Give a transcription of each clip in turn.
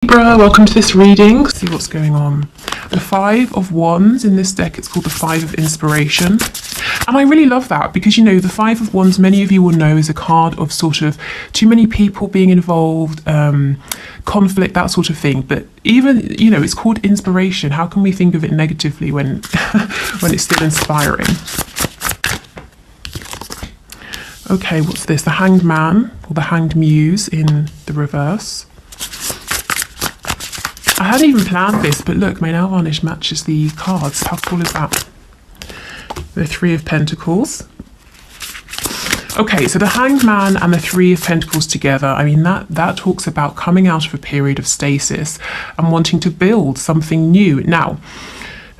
Libra, welcome to this reading. See what's going on. The Five of Wands in this deck, it's called the Five of Inspiration. And I really love that because, you know, the Five of Wands, many of you will know, is a card of sort of too many people being involved, conflict, that sort of thing. But even, you know, it's called inspiration. How can we think of it negatively when, when it's still inspiring? Okay, what's this? The Hanged Man or the Hanged Muse in the reverse. I hadn't even planned this, but look, my nail varnish matches the cards. How cool is that? The Three of Pentacles. Okay, so the Hanged Man and the Three of Pentacles together, I mean, that talks about coming out of a period of stasis and wanting to build something new. Now,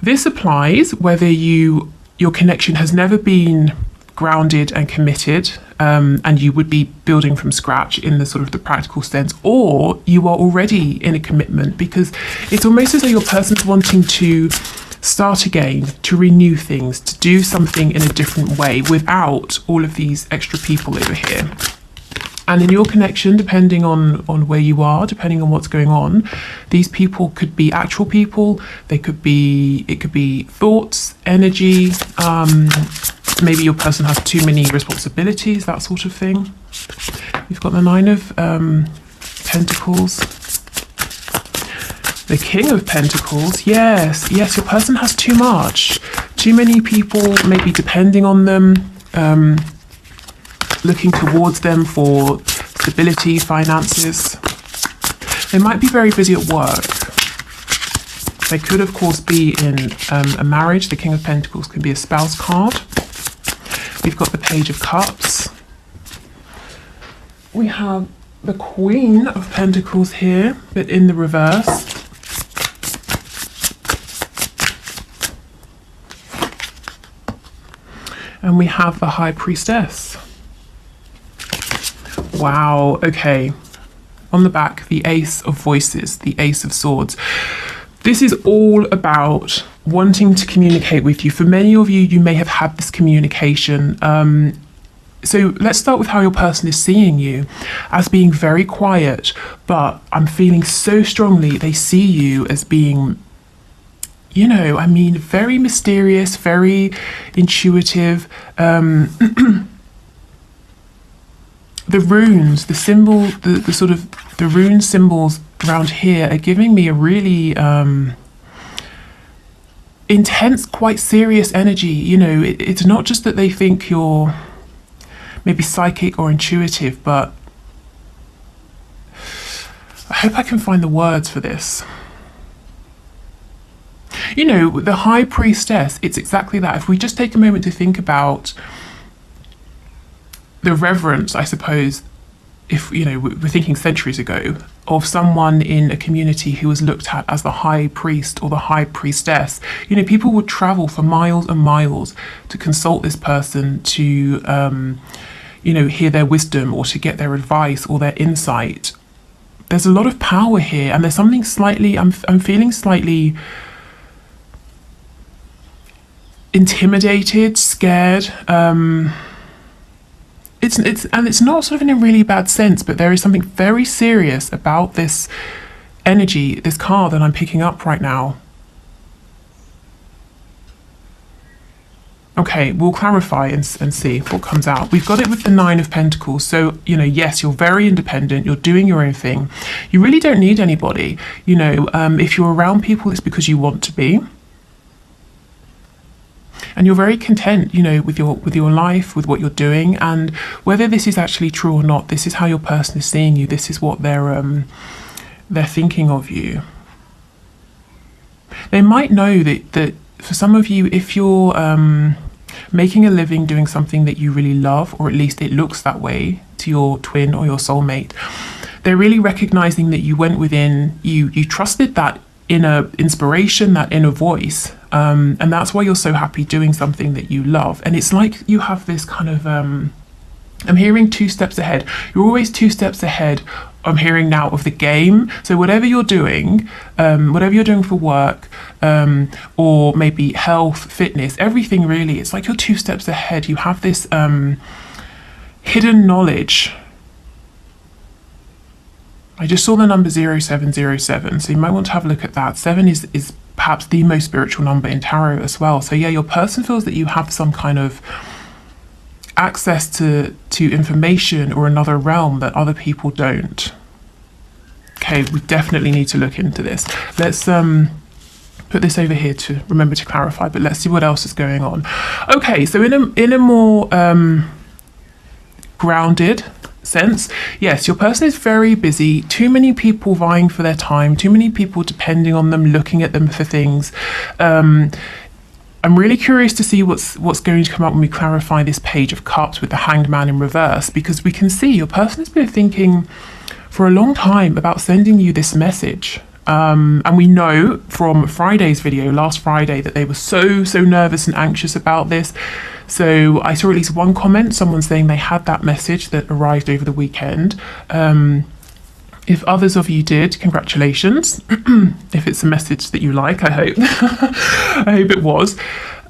this applies whether your connection has never been grounded and committed, and you would be building from scratch in the sort of the practical sense, or you are already in a commitment, because it's almost as though your person's wanting to start again, to renew things, to do something in a different way without all of these extra people over here. And in your connection, depending on where you are, depending on what's going on, these people could be actual people. It could be thoughts, energy. Maybe your person has too many responsibilities, that sort of thing. You've got the Nine of Pentacles. The King of Pentacles. Yes, your person has too much. Too many people maybe depending on them, looking towards them for stability, finances. They might be very busy at work. They could, of course, be in a marriage. The King of Pentacles can be a spouse card. We've got the Page of Cups. We have the Queen of Pentacles here, but in the reverse. And we have the High Priestess. Wow, okay. On the back, the Ace of Voices, the Ace of Swords. This is all about wanting to communicate with you. For many of you, you may have had this communication. So let's start with how your person is seeing you, as being very quiet, but I'm feeling so strongly they see you as being, you know, I mean, very mysterious, very intuitive. The runes, the symbol, the sort of the rune symbols around here are giving me a really intense, quite serious energy. You know, it's not just that they think you're maybe psychic or intuitive, but I hope I can find the words for this. You know, the High Priestess, it's exactly that. If we just take a moment to think about the reverence, I suppose, if, you know, we're thinking centuries ago, of someone in a community who was looked at as the high priest or the high priestess. You know, people would travel for miles and miles to consult this person, to, you know, hear their wisdom or to get their advice or their insight. There's a lot of power here, and there's something slightly, I'm feeling slightly intimidated, scared. It's not sort of in a really bad sense, but there is something very serious about this energy, this card that I'm picking up right now. Okay, we'll clarify and see what comes out. We've got it with the Nine of Pentacles. So, you know, yes, you're very independent. You're doing your own thing. You really don't need anybody. You know, if you're around people, it's because you want to be. And you're very content, you know, with your life, with what you're doing, and whether this is actually true or not, this is how your person is seeing you. This is what they're thinking of you. They might know that for some of you, if you're making a living doing something that you really love, or at least it looks that way to your twin or your soulmate, they're really recognizing that you went within, you trusted that inner inspiration, that inner voice. And that's why you're so happy doing something that you love. And it's like you have this kind of, I'm hearing 2 steps ahead. You're always 2 steps ahead, I'm hearing now, of the game. So whatever you're doing for work, or maybe health, fitness, everything really, it's like you're 2 steps ahead. You have this hidden knowledge I just saw the number 0707, so you might want to have a look at that. 7 is perhaps the most spiritual number in tarot as well. So yeah, your person feels that you have some kind of access to information or another realm that other people don't. Okay, we definitely need to look into this. Let's put this over here to remember to clarify, but let's see what else is going on. Okay, so in a more grounded sense, yes, your person is very busy. Too many people vying for their time, too many people depending on them, looking at them for things. I'm really curious to see what's going to come up when we clarify this Page of Cups with the Hanged Man in reverse, because we can see your person has been thinking for a long time about sending you this message. And we know from Friday's video, last Friday, that they were so nervous and anxious about this. So I saw at least one comment, someone saying they had that message that arrived over the weekend. If others of you did, congratulations. If it's a message that you like, I hope. I hope it was.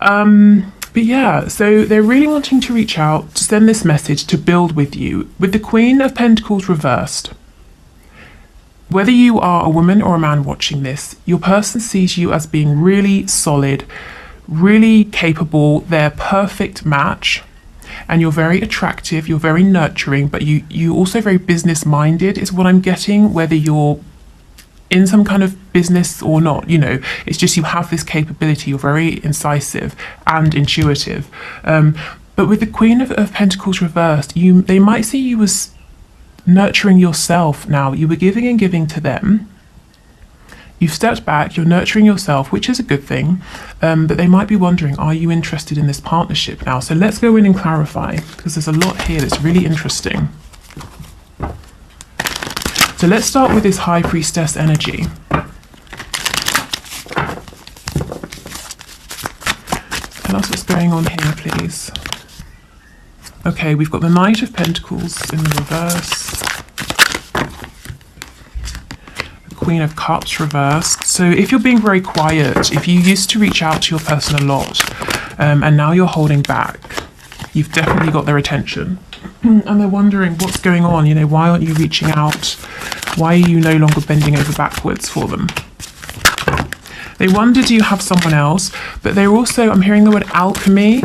But yeah, so they're really wanting to reach out, to send this message, to build with you. With the Queen of Pentacles reversed, whether you are a woman or a man watching this, your person sees you as being really solid, really capable, they're perfect match, and you're very attractive, you're very nurturing, but you also very business minded is what I'm getting, whether you're in some kind of business or not, you know, it's just you have this capability, you're very incisive and intuitive. But with the Queen of Pentacles reversed, they might see you as nurturing yourself now. You were giving and giving to them. You've stepped back, you're nurturing yourself, which is a good thing, but they might be wondering, are you interested in this partnership now? So let's go in and clarify, because there's a lot here that's really interesting. So let's start with this High Priestess energy. Tell us what's going on here, please. Okay, we've got the Knight of Pentacles in the reverse. Queen of Cups reversed. So if you're being very quiet, if you used to reach out to your person a lot, and now you're holding back, you've definitely got their attention. And they're wondering what's going on, you know, why aren't you reaching out? Why are you no longer bending over backwards for them? They wonder, do you have someone else? But they're also, I'm hearing the word alchemy.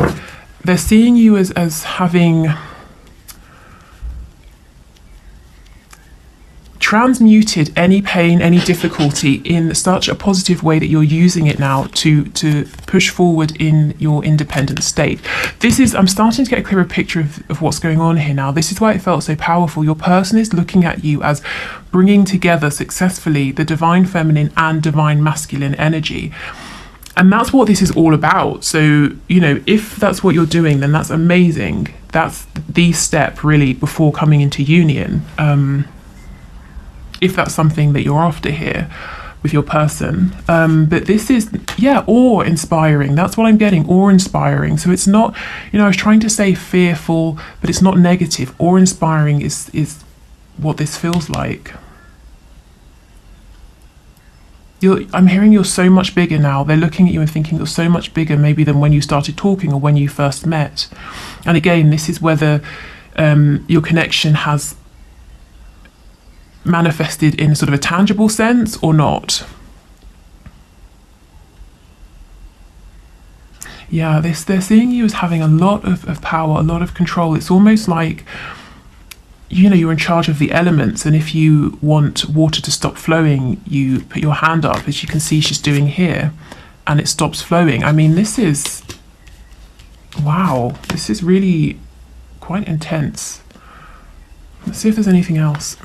They're seeing you as having transmuted any pain, any difficulty in such a positive way that you're using it now to push forward in your independent state. This is, I'm starting to get a clearer picture of what's going on here now. This is why it felt so powerful. Your person is looking at you as bringing together successfully the divine feminine and divine masculine energy. And that's what this is all about. So, you know, if that's what you're doing, then that's amazing. That's the step really before coming into union. If that's something that you're after here with your person. But this is, yeah, awe-inspiring. That's what I'm getting, awe-inspiring. So it's not, you know, I was trying to say fearful, but it's not negative. Awe-inspiring is what this feels like. I'm hearing you're so much bigger now. They're looking at you and thinking you're so much bigger maybe than when you started talking or when you first met. And again, this is whether your connection has manifested in sort of a tangible sense or not. Yeah, they're seeing you as having a lot of power, a lot of control. It's almost like, you know, you're in charge of the elements, and if you want water to stop flowing, you put your hand up, as you can see she's doing here, and it stops flowing. I mean, this is, wow, this is really quite intense. Let's see if there's anything else.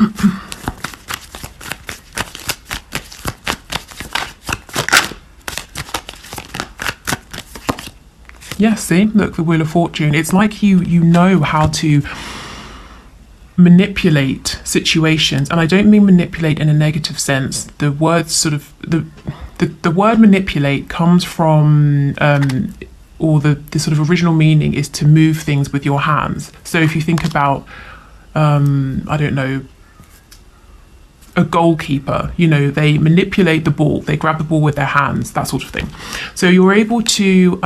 Yes, see, look, the Wheel of Fortune. It's like you know how to manipulate situations, and I don't mean manipulate in a negative sense. The word sort of the word manipulate comes from or the sort of original meaning is to move things with your hands. So if you think about I don't know, a goalkeeper, you know, they manipulate the ball, they grab the ball with their hands, that sort of thing. So you're able to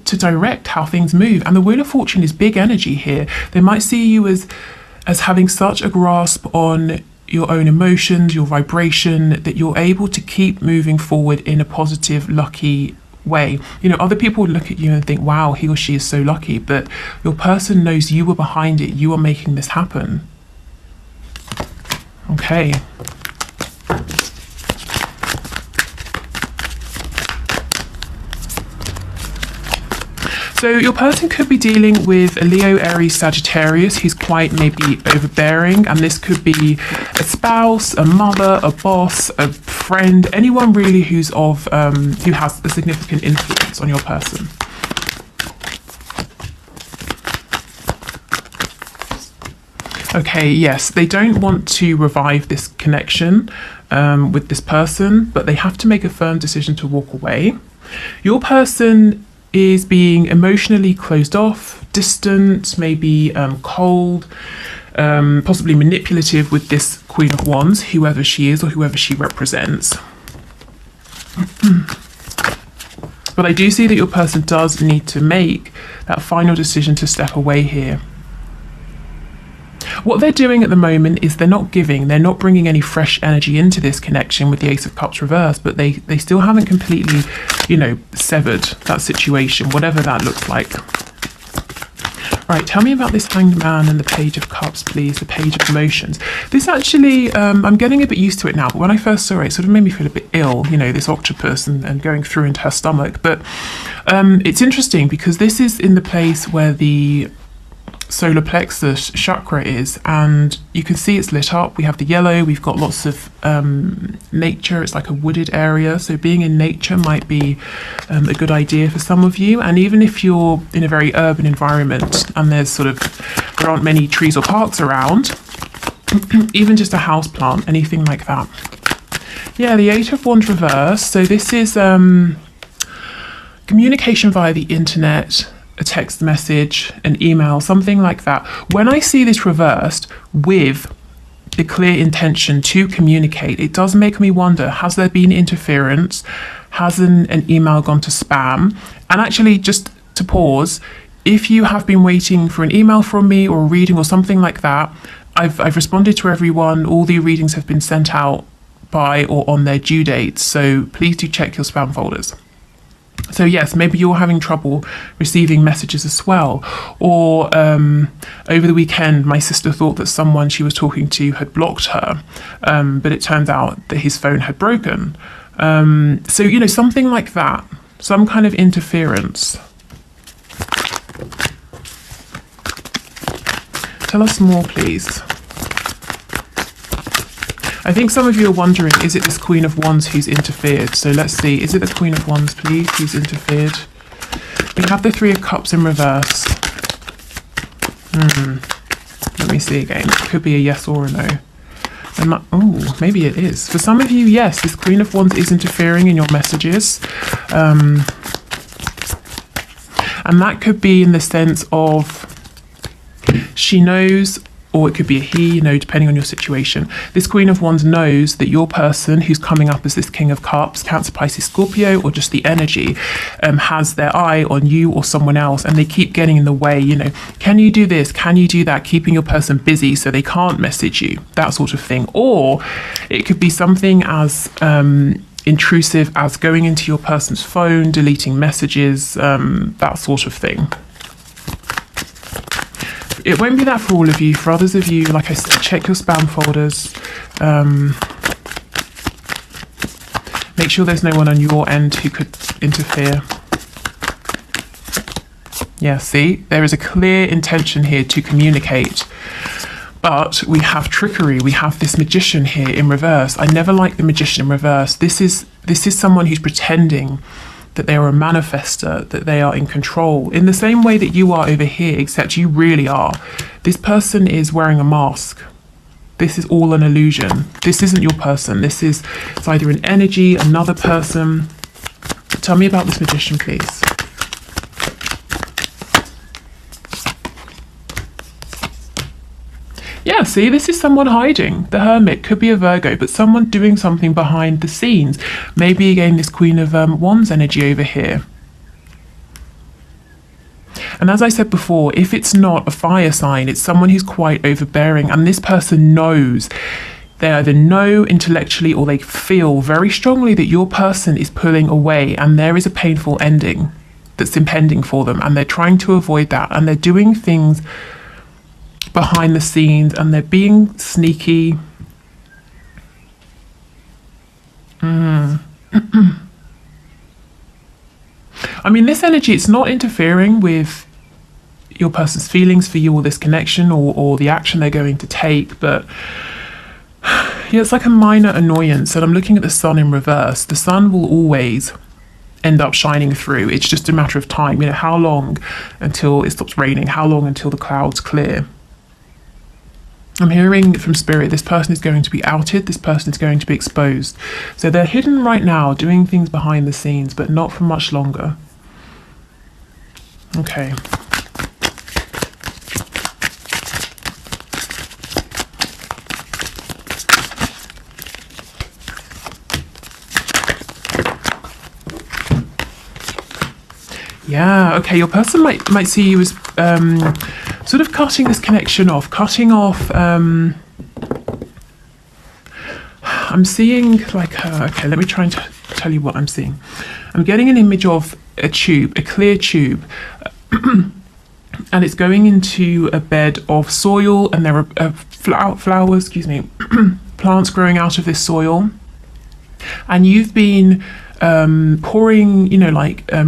direct how things move. And the Wheel of Fortune is big energy here. They might see you as as having such a grasp on your own emotions, your vibration, that you're able to keep moving forward in a positive, lucky way. You know, other people would look at you and think, wow, he or she is so lucky, but your person knows you were behind it. You are making this happen. Okay. So your person could be dealing with a Leo, Aries, Sagittarius who's quite maybe overbearing, and this could be a spouse, a mother, a boss, a friend, anyone really who's of who has a significant influence on your person. Okay, yes, they don't want to revive this connection with this person, but they have to make a firm decision to walk away. Your person is being emotionally closed off, distant, maybe cold, possibly manipulative with this Queen of Wands, whoever she is or whoever she represents. But I do see that your person does need to make that final decision to step away here. What they're doing at the moment is they're not giving, they're not bringing any fresh energy into this connection with the Ace of Cups reversed, but they still haven't completely, you know, severed that situation, whatever that looks like. Right, tell me about this Hanged Man and the Page of Cups, please, the Page of Emotions. This actually, I'm getting a bit used to it now, but when I first saw it, it sort of made me feel a bit ill, you know, this octopus and going through into her stomach. But it's interesting because this is in the place where the solar plexus chakra is, and you can see it's lit up. We have the yellow, we've got lots of nature. It's like a wooded area, so being in nature might be a good idea for some of you. And even if you're in a very urban environment and there aren't many trees or parks around, even just a house plant, anything like that. Yeah, the Eight of Wands reverse. So this is communication via the internet, a text message, an email, something like that. When I see this reversed with the clear intention to communicate, it does make me wonder, has there been interference? Has an email gone to spam? And actually, just to pause, if you have been waiting for an email from me or a reading or something like that, I've responded to everyone. All the readings have been sent out by or on their due dates, so please do check your spam folders. So yes, maybe you're having trouble receiving messages as well. Or over the weekend, my sister thought that someone she was talking to had blocked her, but it turns out that his phone had broken. So, you know, something like that, some kind of interference. Tell us more, please. I think some of you are wondering, is it this Queen of Wands who's interfered? So let's see, is it the Queen of Wands, please, who's interfered? We have the Three of Cups in reverse. Let me see again. It could be a yes or a no. Oh, maybe it is. For some of you, yes, this Queen of Wands is interfering in your messages. And that could be in the sense of she knows, or it could be a he, you know, depending on your situation. This Queen of Wands knows that your person who's coming up as this King of Cups, Cancer, Pisces, Scorpio, or just the energy, has their eye on you or someone else, and they keep getting in the way, you know, can you do this? Can you do that? Keeping your person busy so they can't message you, that sort of thing. Or it could be something as intrusive as going into your person's phone, deleting messages, that sort of thing. It won't be that for all of you. For others of you, like I said, check your spam folders. Make sure there's no one on your end who could interfere. Yeah, see, there is a clear intention here to communicate. But we have trickery. We have this magician here in reverse. I never like the magician in reverse. This is someone who's pretending that they are a manifester, that they are in control, in the same way that you are over here, except you really are. This person is wearing a mask. This is all an illusion. This isn't your person. It's either an energy, another person. Tell me about this magician, please. Yeah, see, this is someone hiding. The Hermit could be a Virgo, but someone doing something behind the scenes. Maybe again this Queen of Wands energy over here. And as I said before, if it's not a fire sign, it's someone who's quite overbearing, and this person knows, they either know intellectually or they feel very strongly that your person is pulling away and there is a painful ending that's impending for them, and they're trying to avoid that, and they're doing things behind the scenes and they're being sneaky. I mean, this energy, it's not interfering with your person's feelings for you or this connection or the action they're going to take, but yeah, it's like a minor annoyance. And I'm looking at the sun in reverse. The sun will always end up shining through. It's just a matter of time. You know, how long until it stops raining? How long until the clouds clear? I'm hearing from Spirit, this person is going to be outed, this person is going to be exposed. So they're hidden right now, doing things behind the scenes, but not for much longer. Okay. Yeah, okay, your person might see you as sort of cutting this connection off, I'm seeing like, okay, let me try and tell you what I'm seeing. I'm getting an image of a tube, a clear tube, and it's going into a bed of soil, and there are flowers, plants growing out of this soil, and you've been pouring,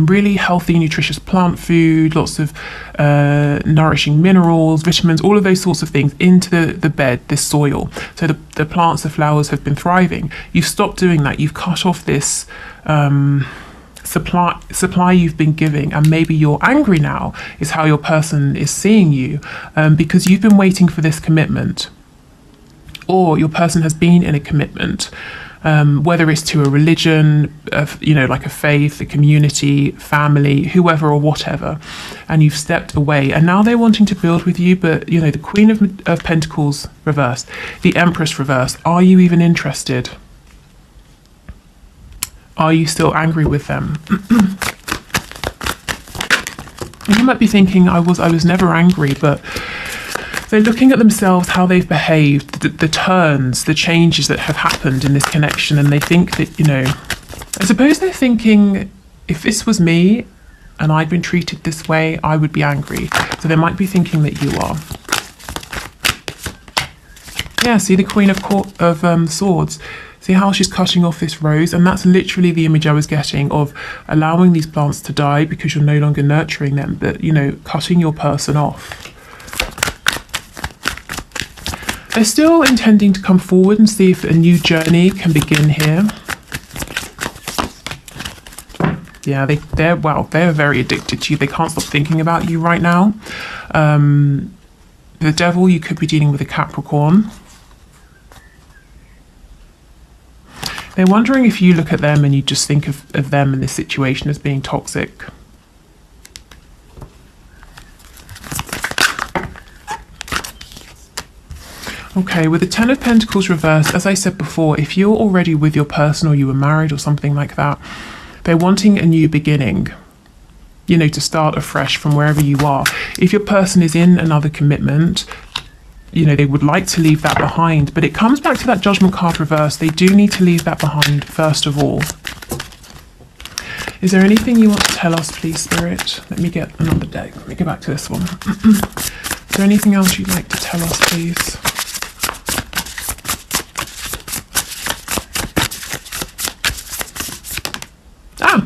really healthy, nutritious plant food, lots of nourishing minerals, vitamins, all of those sorts of things into the bed, this soil. So the plants, the flowers have been thriving. You've stopped doing that. You've cut off this supply you've been giving, and maybe you're angry now, is how your person is seeing you, because you've been waiting for this commitment, or your person has been in a commitment. Whether it's to a religion, like a faith, a community, family, whoever or whatever, and you've stepped away, and now they're wanting to build with you, but the Queen of Pentacles reversed, the Empress reversed. Are you even interested? Are you still angry with them? And you might be thinking, I was never angry, but they're looking at themselves, how they've behaved, the turns, the changes that have happened in this connection, and they think that, I suppose they're thinking, if this was me and I'd been treated this way, I would be angry. So they might be thinking that you are. Yeah, see the Queen of Swords. See how she's cutting off this rose? And that's literally the image I was getting of allowing these plants to die because you're no longer nurturing them, but, cutting your person off. They're still intending to come forward and see if a new journey can begin here. Yeah, they're very addicted to you. They can't stop thinking about you right now. The Devil, you could be dealing with a Capricorn. They're wondering if you look at them and you just think of them in this situation as being toxic. Okay, with the Ten of Pentacles reversed, as I said before, if you're already with your person or you were married or something like that, they're wanting a new beginning, to start afresh from wherever you are. If your person is in another commitment, they would like to leave that behind, but it comes back to that Judgment card reversed. They do need to leave that behind first of all. Is there anything you want to tell us, please, Spirit? Let me get another deck. Let me go back to this one. Is there anything else you'd like to tell us, please?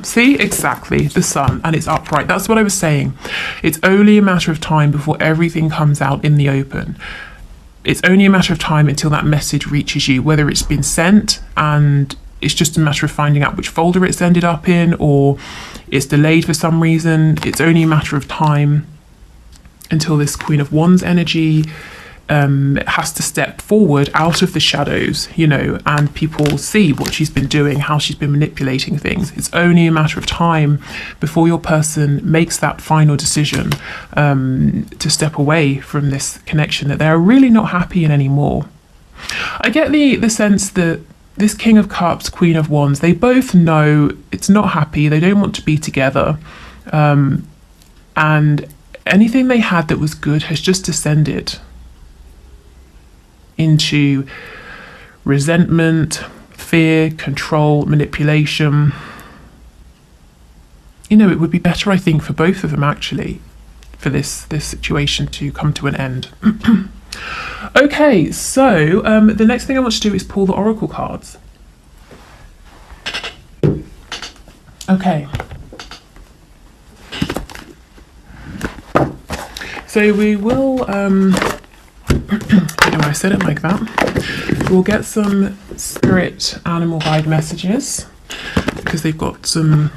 See, exactly, the sun, and it's upright. That's what I was saying. It's only a matter of time before everything comes out in the open. It's only a matter of time until that message reaches you, whether it's been sent and it's just a matter of finding out which folder it's ended up in, or it's delayed for some reason. It's only a matter of time until this Queen of Wands energy has to step forward out of the shadows, and people see what she's been doing, how she's been manipulating things. It's only a matter of time before your person makes that final decision to step away from this connection that they're really not happy in anymore. I get the sense that this King of Cups, Queen of Wands, they both know it's not happy, they don't want to be together, and anything they had that was good has just descended into resentment, fear, control, manipulation. You know, it would be better, I think, for both of them actually, for this situation to come to an end. Okay, so the next thing I want to do is pull the oracle cards. Okay. So we will, I don't know why I said it like that. We'll get some spirit animal guide messages because they've got some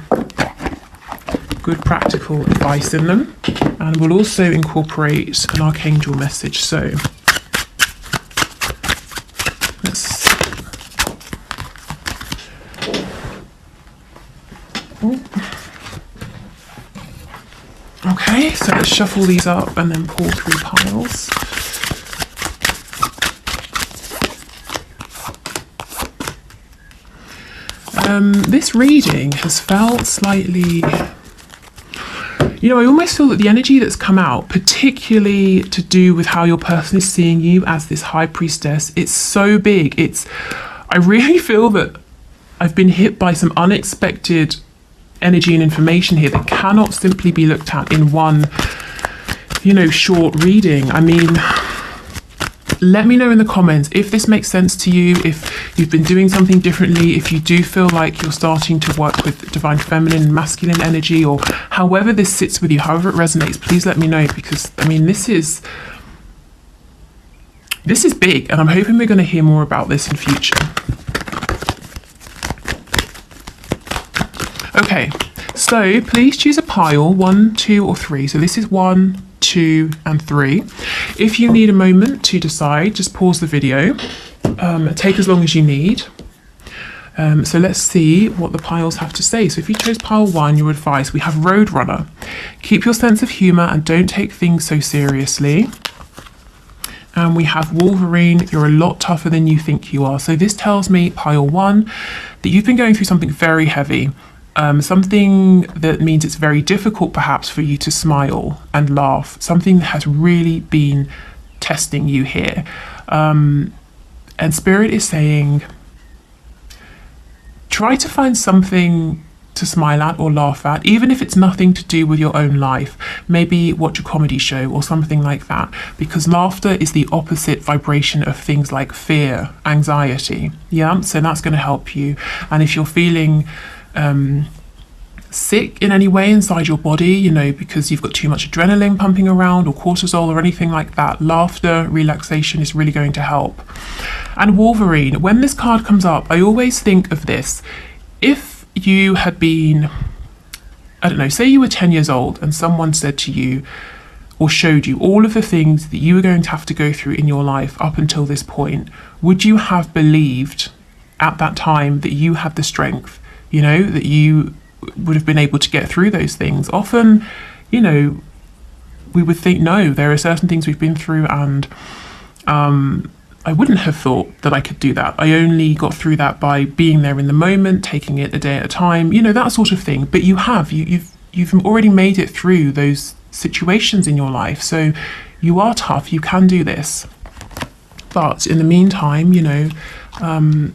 good practical advice in them. And we'll also incorporate an archangel message. So let's... Okay, so let's shuffle these up and then pull 3 piles. This reading has felt slightly... You know, I almost feel that the energy that's come out, particularly to do with how your person is seeing you as this high priestess, it's so big. I really feel that I've been hit by some unexpected energy and information here that cannot simply be looked at in one, you know, short reading. I mean, let me know in the comments if this makes sense to you, if you've been doing something differently, if you do feel like you're starting to work with divine feminine and masculine energy, or however this sits with you, however it resonates, please let me know, because I mean, this is big, and I'm hoping we're going to hear more about this in future. Okay, so please choose a pile, 1, 2, or 3. So this is 1, 2, and 3. If you need a moment to decide, just pause the video. Take as long as you need. So let's see what the piles have to say. So if you chose pile 1, your advice, we have Roadrunner. Keep your sense of humour and don't take things so seriously. And we have Wolverine, you're a lot tougher than you think you are. So this tells me, pile 1, that you've been going through something very heavy. Something that means it's very difficult perhaps for you to smile and laugh. Something that has really been testing you here. And Spirit is saying, try to find something to smile at or laugh at, even if it's nothing to do with your own life. Maybe watch a comedy show or something like that, because laughter is the opposite vibration of things like fear, anxiety. Yeah, so that's going to help you. And if you're feeling sick in any way inside your body, you know, because you've got too much adrenaline pumping around or cortisol or anything like that, laughter, relaxation is really going to help. And Wolverine, when this card comes up, I always think of this. If you had been, I don't know, say you were 10 years old and someone said to you or showed you all of the things that you were going to have to go through in your life up until this point, would you have believed at that time that you had the strength? You know, that you would have been able to get through those things. Often, you know, we would think, no, there are certain things we've been through and I wouldn't have thought that I could do that. I only got through that by being there in the moment, taking it a day at a time, you know, that sort of thing. But you have, you've already made it through those situations in your life. So you are tough, you can do this. But in the meantime, you know,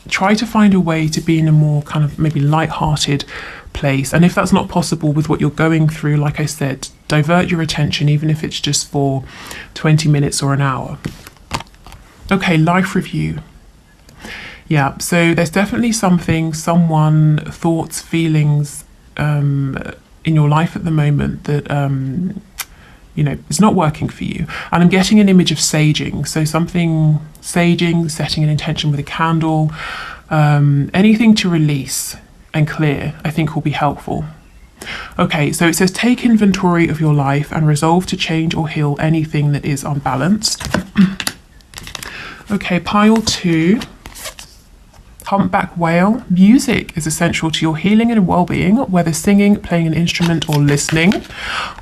try to find a way to be in a more kind of maybe light-hearted place. And if that's not possible with what you're going through, like I said, divert your attention, even if it's just for 20 minutes or an hour. Okay, life review. Yeah, so there's definitely something, someone, thoughts, feelings in your life at the moment that you know, it's not working for you. And I'm getting an image of saging. So something saging, setting an intention with a candle, anything to release and clear, I think will be helpful. Okay, so it says take inventory of your life and resolve to change or heal anything that is unbalanced. Okay, pile 2. Humpback whale. Music is essential to your healing and well-being, whether singing, playing an instrument, or listening.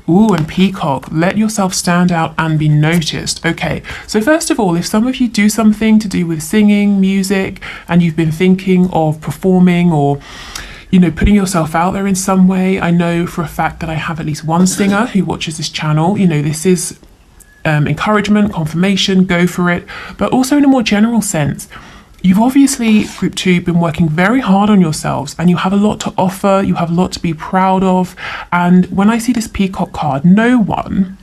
Ooh, and peacock. Let yourself stand out and be noticed. Okay, so first of all, if some of you do something to do with singing, music, and you've been thinking of performing or, you know, putting yourself out there in some way. I know for a fact that I have at least one singer who watches this channel. You know, this is encouragement, confirmation, go for it. But also in a more general sense, you've obviously, group 2, been working very hard on yourselves, and you have a lot to offer, you have a lot to be proud of. And when I see this peacock card, no one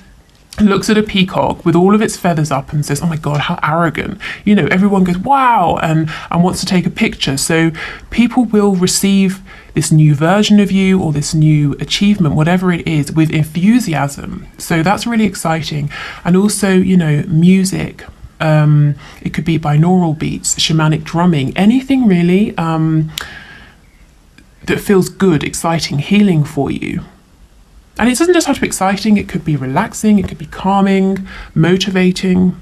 looks at a peacock with all of its feathers up and says, oh my God, how arrogant. You know, everyone goes, wow, and wants to take a picture. So people will receive this new version of you or this new achievement, whatever it is, with enthusiasm. So that's really exciting. And also, you know, music. It could be binaural beats, shamanic drumming, anything really that feels good, exciting, healing for you. And it doesn't just have to be exciting, it could be relaxing, it could be calming, motivating.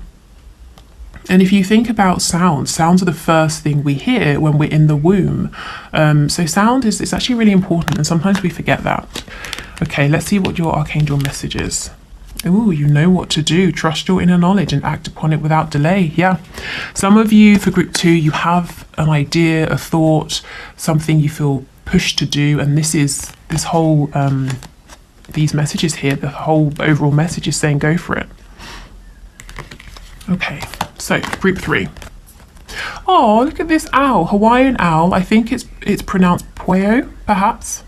And if you think about sounds are the first thing we hear when we're in the womb. So sound is actually really important, and sometimes we forget that. Okay, let's see what your archangel message is. Ooh, you know what to do. Trust your inner knowledge and act upon it without delay. Yeah. Some of you for group 2, you have an idea, a thought, something you feel pushed to do. And this whole, these messages here, the whole overall message is saying go for it. Okay, so group 3. Oh, look at this owl, Hawaiian owl. I think it's pronounced Pueo, perhaps.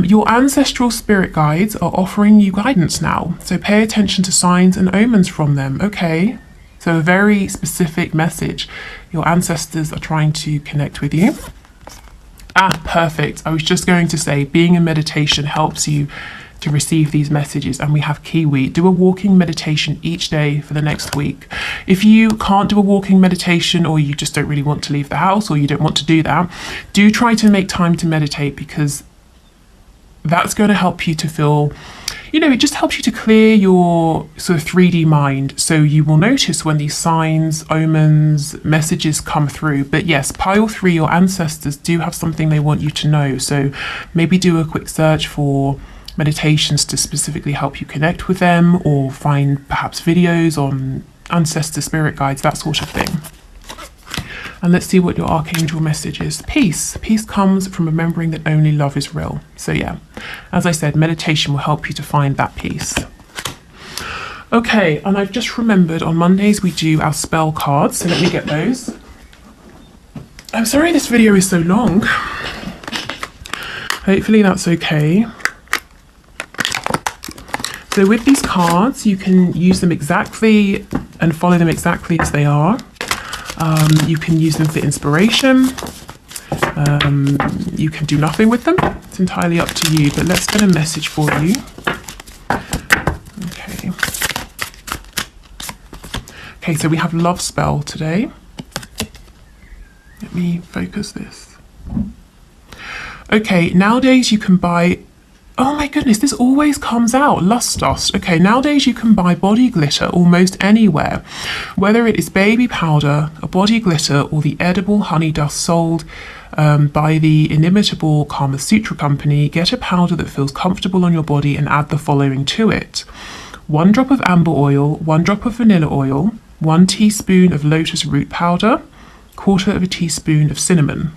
Your ancestral spirit guides are offering you guidance now, so pay attention to signs and omens from them. Okay, so a very specific message. Your ancestors are trying to connect with you. Ah, perfect. I was just going to say, being in meditation helps you to receive these messages, and we have Kiwi. Do a walking meditation each day for the next week. If you can't do a walking meditation, or you just don't really want to leave the house, or you don't want to do that, do try to make time to meditate, because that's going to help you to feel, you know, it just helps you to clear your sort of 3D mind. So you will notice when these signs, omens, messages come through. But yes, pile 3, your ancestors do have something they want you to know. So maybe do a quick search for meditations to specifically help you connect with them, or find perhaps videos on ancestor spirit guides, that sort of thing. And let's see what your archangel message is. Peace. Peace comes from remembering that only love is real. So yeah, as I said, meditation will help you to find that peace. Okay, and I've just remembered on Mondays we do our spell cards, so let me get those. I'm sorry this video is so long. Hopefully that's okay. So with these cards, you can use them exactly and follow them exactly as they are. You can use them for inspiration. You can do nothing with them. It's entirely up to you, but let's get a message for you. Okay. Okay, so we have love spell today. Let me focus this. Okay, nowadays you can buy, oh my goodness, this always comes out, lust dust. Okay, nowadays you can buy body glitter almost anywhere, whether it is baby powder, a body glitter, or the edible honey dust sold by the inimitable Kama Sutra company. Get a powder that feels comfortable on your body and add the following to it: 1 drop of amber oil, 1 drop of vanilla oil, 1 teaspoon of lotus root powder, 1/4 teaspoon of cinnamon.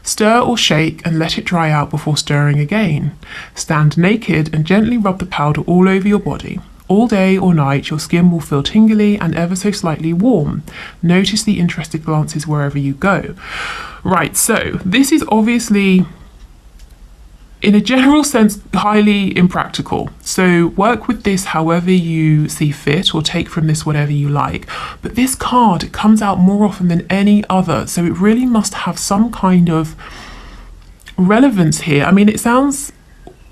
Stir or shake and let it dry out before stirring again. Stand naked and gently rub the powder all over your body. All day or night, your skin will feel tingly and ever so slightly warm. Notice the interested glances wherever you go. Right, so this is obviously, in a general sense, highly impractical. So work with this however you see fit, or take from this whatever you like. But this card, it comes out more often than any other, so it really must have some kind of relevance here. I mean, it sounds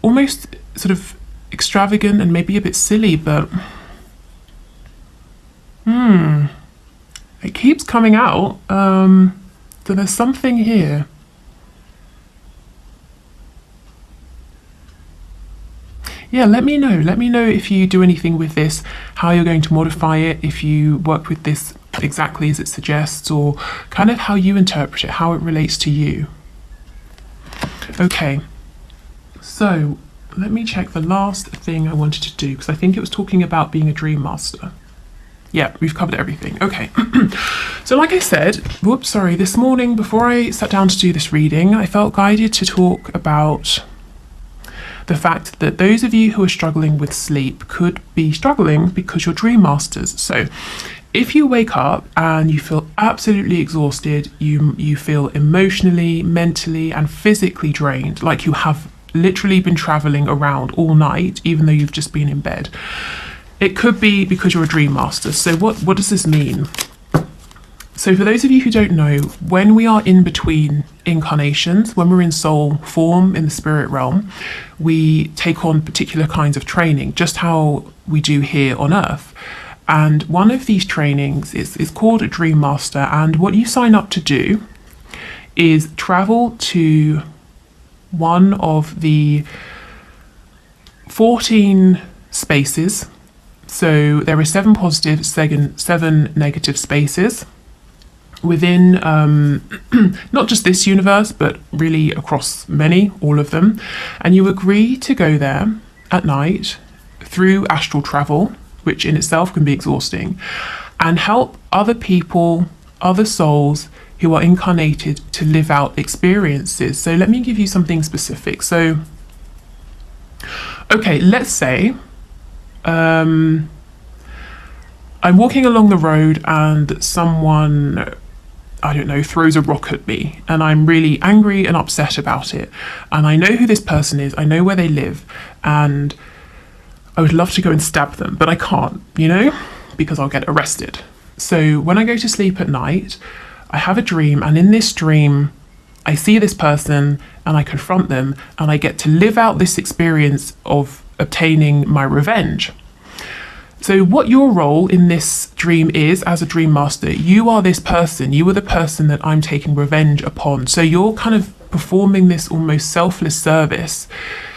almost sort of extravagant and maybe a bit silly, but it keeps coming out. So there's something here. Yeah, let me know. Let me know if you do anything with this, how you're going to modify it, if you work with this exactly as it suggests, or kind of how you interpret it, how it relates to you. Okay, so let me check the last thing I wanted to do, because I think it was talking about being a dream master. Yeah, we've covered everything. Okay. So like I said, this morning before I sat down to do this reading, I felt guided to talk about the fact that those of you who are struggling with sleep could be struggling because you're dream masters. So if you wake up and you feel absolutely exhausted, you feel emotionally, mentally, and physically drained, like you have literally been traveling around all night, even though you've just been in bed, it could be because you're a dream master. So what does this mean? So for those of you who don't know, when we are in between incarnations, when we're in soul form in the spirit realm, we take on particular kinds of training, just how we do here on Earth. And one of these trainings is called a Dream Master. And what you sign up to do is travel to one of the 14 spaces. So there are 7 positive, 7 negative spaces within not just this universe, but really across many, all of them. And you agree to go there at night through astral travel, which in itself can be exhausting, and help other people, other souls who are incarnated to live out experiences. So let me give you something specific. So, okay, let's say I'm walking along the road and someone, I don't know, throws a rock at me, and I'm really angry and upset about it. And I know who this person is, I know where they live, and I would love to go and stab them, but I can't, because I'll get arrested. So when I go to sleep at night, I have a dream, and in this dream, I see this person and I confront them, and I get to live out this experience of obtaining my revenge. So what your role in this dream is as a dream master, you are this person, you are the person that I'm taking revenge upon. So you're kind of performing this almost selfless service,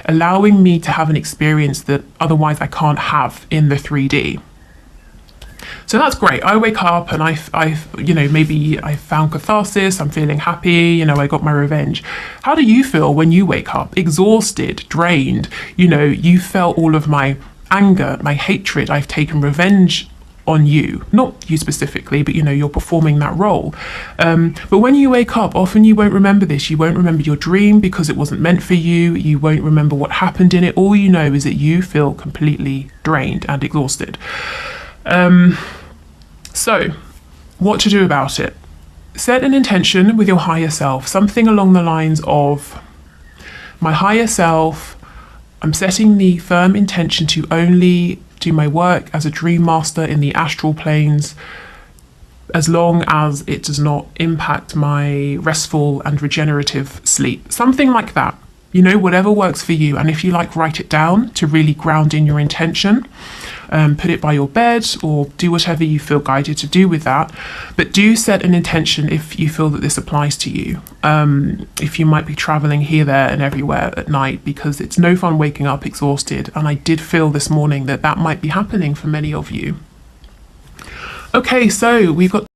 allowing me to have an experience that otherwise I can't have in the 3D. So that's great. I wake up and maybe I found catharsis, I'm feeling happy, I got my revenge. How do you feel when you wake up? Exhausted, drained, you felt all of my anger, my hatred, I've taken revenge on you, not you specifically, but you're performing that role. But when you wake up, often you won't remember this. You won't remember your dream because it wasn't meant for you. You won't remember what happened in it. All you know is that you feel completely drained and exhausted. So what to do about it? Set an intention with your higher self, something along the lines of, my higher self, I'm setting the firm intention to only do my work as a dream master in the astral planes, as long as it does not impact my restful and regenerative sleep. Something like that. Whatever works for you. And if you like, write it down to really ground in your intention. Put it by your bed or do whatever you feel guided to do with that. But do set an intention if you feel that this applies to you. If you might be traveling here, there and everywhere at night, because it's no fun waking up exhausted. And I did feel this morning that might be happening for many of you. Okay, so we've got